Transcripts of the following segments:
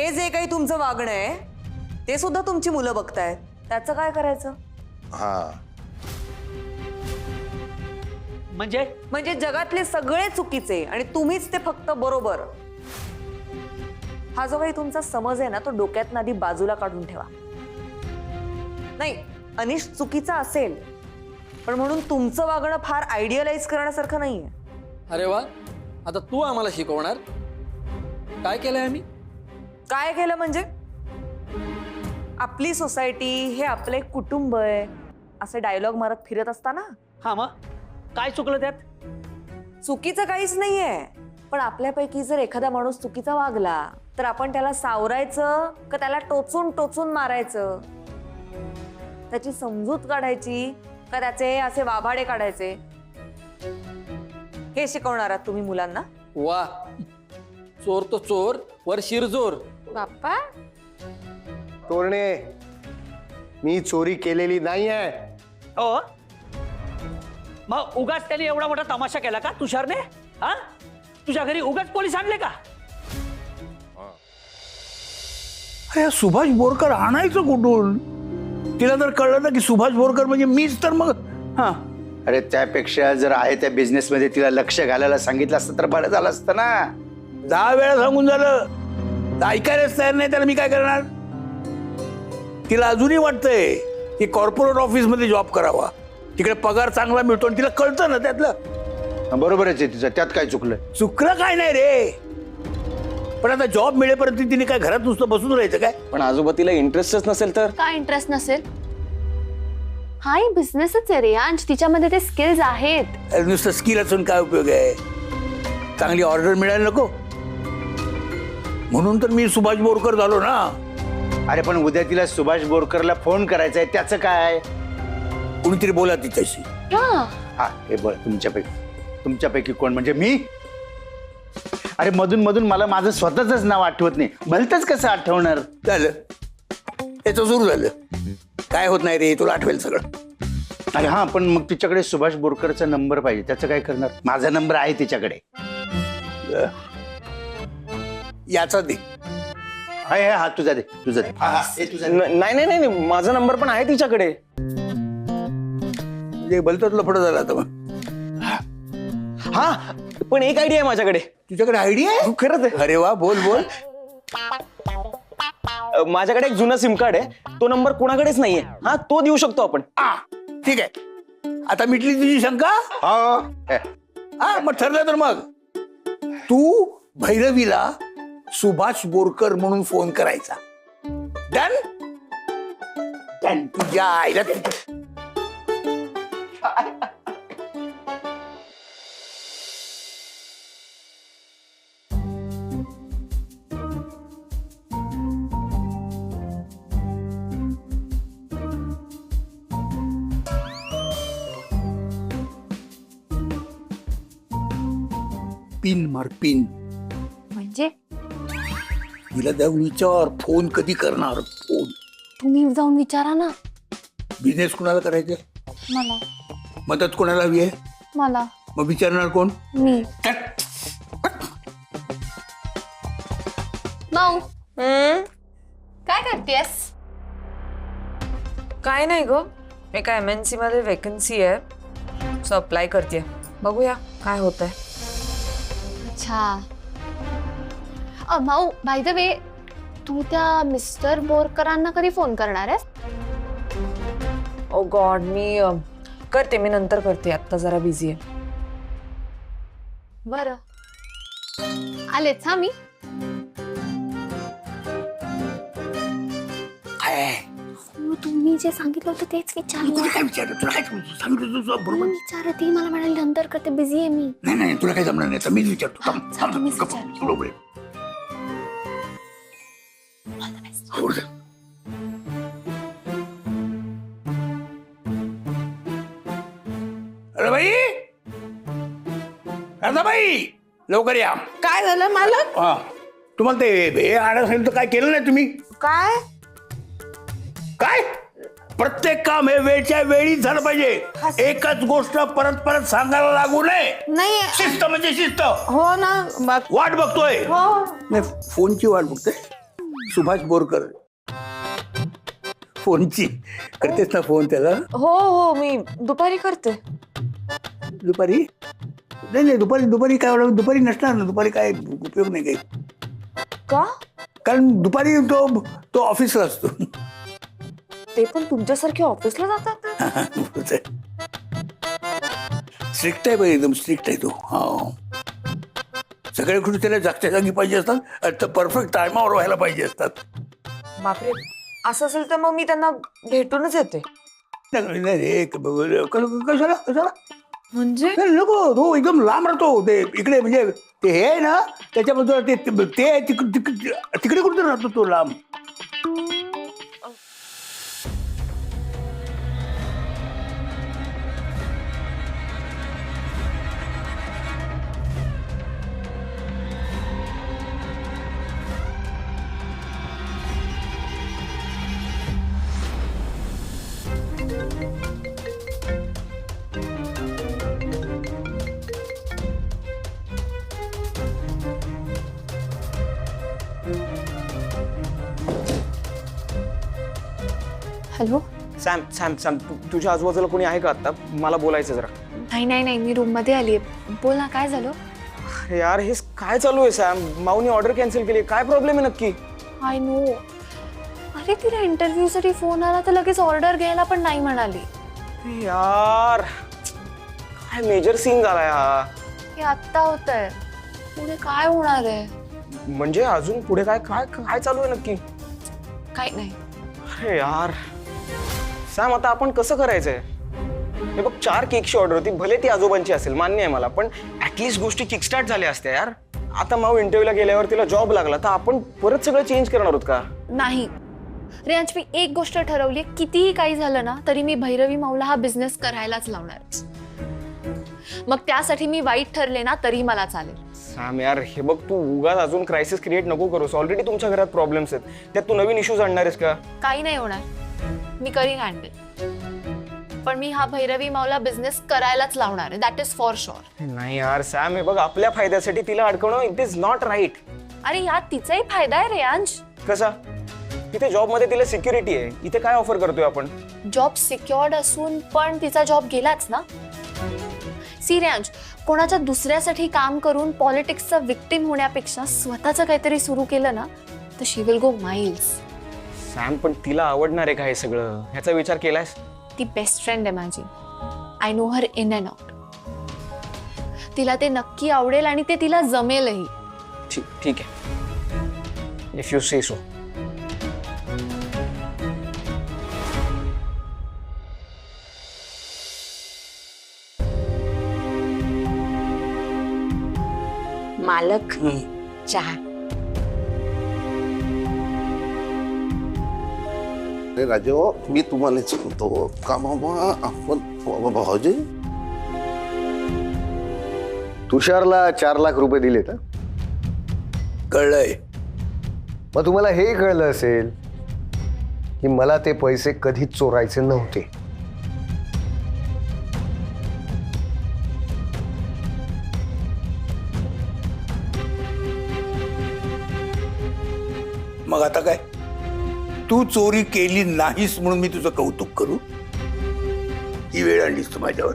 हे जे काही तुमचं वागणं आहे ते सुद्धा तुमची मुलं बघतायत, त्याचं काय करायचं? हा म्हणजे जगातले सगळे चुकीचे आणि तुम्हीच ते फक्त बरोबर. हा जो काही तुमचा समज आहे ना, तो डोक्यातनं आधी बाजूला काढून ठेवा. नाही, अनिश चुकीचा असेल, पण म्हणून तुमचं वागणं फार आयडियलाइज करण्यासारखं नाहीये. अरे वा, आता तू आम्हाला शिकवणार काय केलंय आम्ही? काय केलं म्हणजे? आपली सोसायटी हे आपलं एक कुटुंब आहे असे डायलॉग मारत फिरत असताना. हा मग काय चुकलं त्यात? चुकीचं काहीच नाहीये, पण आपल्यापैकी जर एखादा माणूस चुकीचा वागला तर आपण त्याला सावरायचं का त्याला टोचून टोचून मारायचं? त्याची समजूत काढायची का त्याचे असे वाभाडे काढायचे? हे शिकवणार आहात तुम्ही मुलांना? वा, चोर तो चोर वर शिरजोर. बाप्पा, तोरणे, मी चोरी केलेली नाहीये. हो, मग उगाच त्यांनी एवढा मोठा तमाशा केला का तुषारने? हा, तुझ्या घरी उगाच पोलीस आणले का? अरे सुभाष बोरकर आणायचं कुठून? तिला जर कळलं ना की सुभाष बोरकर म्हणजे मीच, तर मग हा. अरे त्यापेक्षा जर आहे त्या बिझनेस मध्ये तिला लक्ष घालायला सांगितलं असतं तर बरं झालं असतं ना. 10 वेळा सांगून झालं, तर ऐकायलाच तयार नाही, त्याला मी काय करणार? तिला अजूनही वाटतंय की कॉर्पोरेट ऑफिस मध्ये जॉब करावा, तिकडे पगार चांगला मिळतो, आणि तिला कळतं ना त्यातलं. बरोबरच आहे तिचं, त्यात काय चुकलं? चुकलं काय नाही रे, पण आता जॉब मिळेपर्यंत तिने काय घरात नुसतं बसून राहायचं काय? पण आजोबा तिला इंटरेस्टच नसेल तर? काय इंटरेस्ट नसेल? हा ही बिझनेसच आहे रे यांश, तिच्यामध्ये ते स्किल्स आहेत. अरे नुसतं स्किल असून काय उपयोग आहे? चांगली ऑर्डर मिळायला नको? म्हणून तर मी सुभाष बोरकर झालो ना. अरे पण उद्या तिला सुभाष बोरकरला फोन करायचा आहे, त्याचं काय? कुणीतरी बोला तिच्याशी. हा हे बघ, तुमच्यापैकी कोण म्हणजे मी? अरे मधून मधून मला माझं स्वतःच नाव आठवत नाही, भलतंच कसं आठवणार? झालं, याचं सुरू झालं. काय होत नाही रे, तुला आठवेल सगळं. अरे हा, पण मग तिच्याकडे सुभाष बोरकरचा नंबर पाहिजे, त्याचं काय करणार? माझा नंबर आहे तिच्याकडे. याचा दे. हा तुझा दे, तुझा दे. हे तुझा दे. नाही नाही नाही, माझा नंबर पण आहे तिच्याकडे. म्हणजे भलतंच लफडं झालं आता मग. हा, पण एक आयडिया आहे माझ्याकडे. तुझ्याकडे आयडिया आहे? खरंच आहे. अरे वा, बोल बोल. माझ्याकडे एक जुना सिम कार्ड आहे, तो नंबर कोणाकडेच नाहीये. हा, तो देऊ शकतो आपण. ठीक आहे, आता मिटली तुझी शंका. हा मग ठरलं तर मग तू भैरवीला सुभाष बोरकर म्हणून फोन करायचा. Done done. तुझ्या आईला पिन मार, पिन. म्हणजे तिला जाऊन विचार, फोन कधी करणार? फोन तुम्ही जाऊन विचारा ना. बिझनेस कोणाला करायचं? मला मदत कोणाला हवी आहे? मला मग विचारणार कोण? मी. माऊ काय करतेस? काय नाही ग, एका MNC मध्ये वेकन्सी आहे, सो अप्लाय करते. बघूया काय होत आहे. अच्छा माऊ, बाय द वे तू त्या मिस्टर बोरकरांना कधी फोन करणार आहेस? ओ गॉड, मी करते, मी नंतर करते, आत्ता जरा बिझी आहे. बरं, आलेच हा मी. तुम्ही जे सांगितलं होतं तेच विचारलं. काय विचारलं? तुला काय सांगितलं तुझं बरोबर? विचारते, मला म्हणाली नंतर करते, बिझी आहे मी. नाही नाही, तुला काय जमणार नाही, तर मीच विचारतो. थांब, थांब, मीच गप्प, विचारतो. बरोबर आहे. हो रे. अरे बाई, राधाबाई, लवकर या. काय झालं मालक? हा, तुम्हाला ते हे आणायला सांगितलं तर काय केलं नाही तुम्ही? काय काय? प्रत्येक काम हे वेळच्या वेळी झालं पाहिजे. एकच गोष्ट परत परत सांगायला लागू नये. नाही शिस्त म्हणजे शिस्त. हो ना, वाट बघतोय. हो नाही, फोनची वाट बघतोय. सुभाष बोरकर फोनची करतेस ना फोन त्याला हो हो मी दुपारी करते. दुपारी नाही दुपारी काय होणार, दुपारी नसणार ना, दुपारी काय उपयोग नाही काही, का? कारण दुपारी तो ऑफिसला असतो. ते पण तुमच्यासारखे ऑफिसला जातात. स्ट्रिक्ट आहे बाई, एकदम स्ट्रिक्ट आहे तो. हा सगळे गोष्टी त्याला जागच्या जागी पाहिजे असतात, परफेक्ट टायमावर व्हायला पाहिजे असतात. बापरे, असं असेल तर मग मी त्यांना भेटूनच येते. नाही कशाला म्हणजे नको, तो एकदम लांब राहतो. ते इकडे म्हणजे ते हे आहे ना त्याच्याबद्दल ते तिकडे कुठे राहतो तो लांब. हॅलो. सॅम सॅम सॅम तुझ्या आजूबाजूला कोणी आहे का आता? मला बोलायचं जरा. नाही मी रूम मध्ये आली आहे. बोल ना, काय झालं? अरे यार हे काय चालू आहे सॅम? माऊनी ऑर्डर कॅन्सल केली, काय प्रॉब्लेम आहे नक्की? I know. अरे तिला इंटरव्ह्यू साठी फोन आला तर लगेच ऑर्डर घ्यायला पण नाही म्हणाली. अरे यार काय मेजर सीन झालाय हा. हे आत्ता होतंय, पुढे काय होणार आहे? म्हणजे अजून पुढे काय काय काय चालू आहे नक्की? काही नाही. अरे यार सॅम आता आपण कसं करायचंय? हे बघ 4 केकची ऑर्डर होती, भले ती आजोबांची असेल मान्य आहे मला, पण ऍटलीस्ट गोष्टी किकस्टार्ट झाल्या असत्या यार. आता माऊ इंटरव्ह्यूला गेल्यावर तिला जॉब लागला तर आपण परत सगळं चेंज करणार आहोत का? नाही रेंज, मी एक गोष्ट ठरवली, कितीही काही झालं ना तरी मी भैरवी माऊला हा बिझनेस करायलाच लावणार. मग त्यासाठी मी वाईट ठरले ना तरी मला चालेल. सॅम यार हे बघ, तू उगाच अजून क्रायसिस क्रिएट नको करूस. ऑलरेडी तुमच्या घरात प्रॉब्लेम्स आहेत, त्यात तू नवीन इश्यूज आणणार आहेस का? काही नाही होणार, मी करीन हँडल. पण मी हा भैरवी माऊला बिझनेस करायलाच लावणार आहे, दॅट इज फॉर शुअर. नाही यार सॅम, हे बघ आपल्या फायद्यासाठी तिला अडकवणं इट इज नॉट राईट. अरे यात तिचाही फायदा आहे रेयांश. कसा? तिथे जॉब मध्ये तिला सिक्युरिटी आहे, इथे काय ऑफर करतोय आपण? जॉब सिक्युअर्ड असून पण तिचा जॉब गेलाच ना. सिरियांश, कोणाच्या दुसऱ्यासाठी काम करून पॉलिटिक्सचा विक्टिम होण्यापेक्षा स्वतःचं काहीतरी सुरू केलं ना तर शी विल गो माइल्स. सॅम पण तिला आवडणार आहे का हे सगळं? ह्याचा विचार केलायस? ती बेस्ट फ्रेंड आहे माझी. I know her in and out. तिला ते नक्की आवडेल आणि ते तिला जमेलही. ठीक आहे, इफ यू से सो. मालक चहा. अरे राजू, मी तुम्हाला सांगतो का बाबा, आपण भाऊजी तुषारला 4 लाख रुपये दिले तर कळलंय. मग तुम्हाला हे कळलं असेल की मला ते पैसे कधीच चोरायचे नव्हते. मग आता काय, तू चोरी केली नाहीस म्हणून मी तुझं कौतुक करू? ही वेळ आणलीस तू माझ्यावर.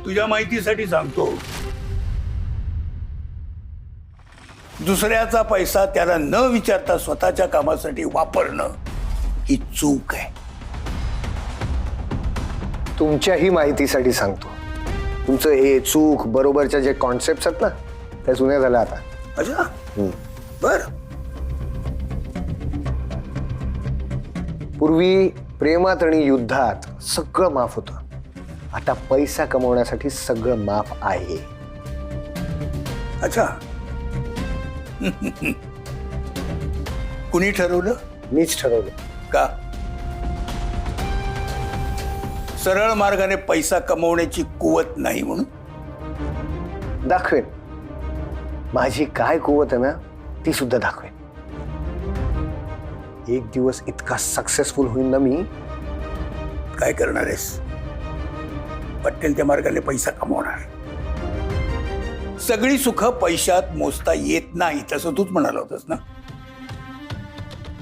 तुझ्या माहितीसाठी सांगतो, दुसऱ्याचा पैसा त्याला न विचारता स्वतःच्या कामासाठी वापरणं ही चूक आहे. तुमच्याही माहितीसाठी सांगतो, तुमचं हे चूक बरोबरच्या जे कॉन्सेप्ट आहेत ना त्या जुन्या झाल्या आता. अच्छा, बर. पूर्वी प्रेमात आणि युद्धात सगळं माफ होतं, आता पैसा कमवण्यासाठी सगळं माफ आहे. अच्छा. कुणी ठरवलं? मीच ठरवलं. का? सरळ मार्गाने पैसा कमवण्याची कुवत नाही म्हणून? दाखवेन, माझी काय कुवत आहे ना ती सुद्धा दाखवेन. एक दिवस इतका सक्सेसफुल होईल ना मी. काय करणार आहेस? पटकन त्या मार्गाने पैसा कमवणार. सगळी सुख पैशात मोजता येत नाही तसं तूच म्हणाला होतास ना.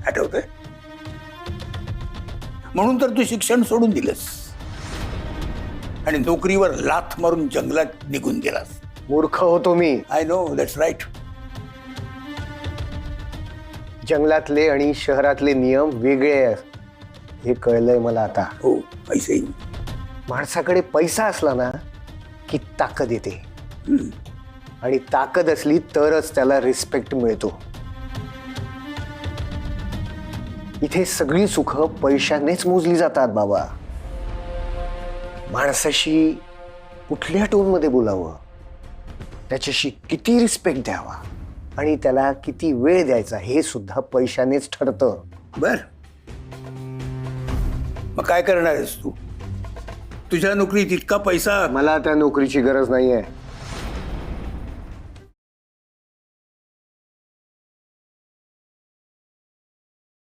आठवतंय? म्हणून तर तू शिक्षण सोडून दिलंस आणि नोकरीवर लाथ मारून जंगलात निघून गेलास. मूर्ख होतो मी. I know, that's right. जंगलातले आणि शहरातले नियम वेगळे आहेत हे कळलंय मला आता. हो, पैसे. माणसाकडे पैसा असला ना की ताकद येते आणि ताकद असली तरच त्याला रिस्पेक्ट मिळतो. इथे सगळी सुख पैशानेच मोजली जातात बाबा. माणसाशी कुठल्या टोनमध्ये बोलावं, त्याच्याशी किती रिस्पेक्ट द्यावा आणि त्याला किती वेळ द्यायचा हे सुद्धा पैशानेच ठरतं. बर, मग काय करणार आहेस तू? तुझ्या नोकरीत इतका पैसा. मला त्या नोकरीची गरज नाहीये.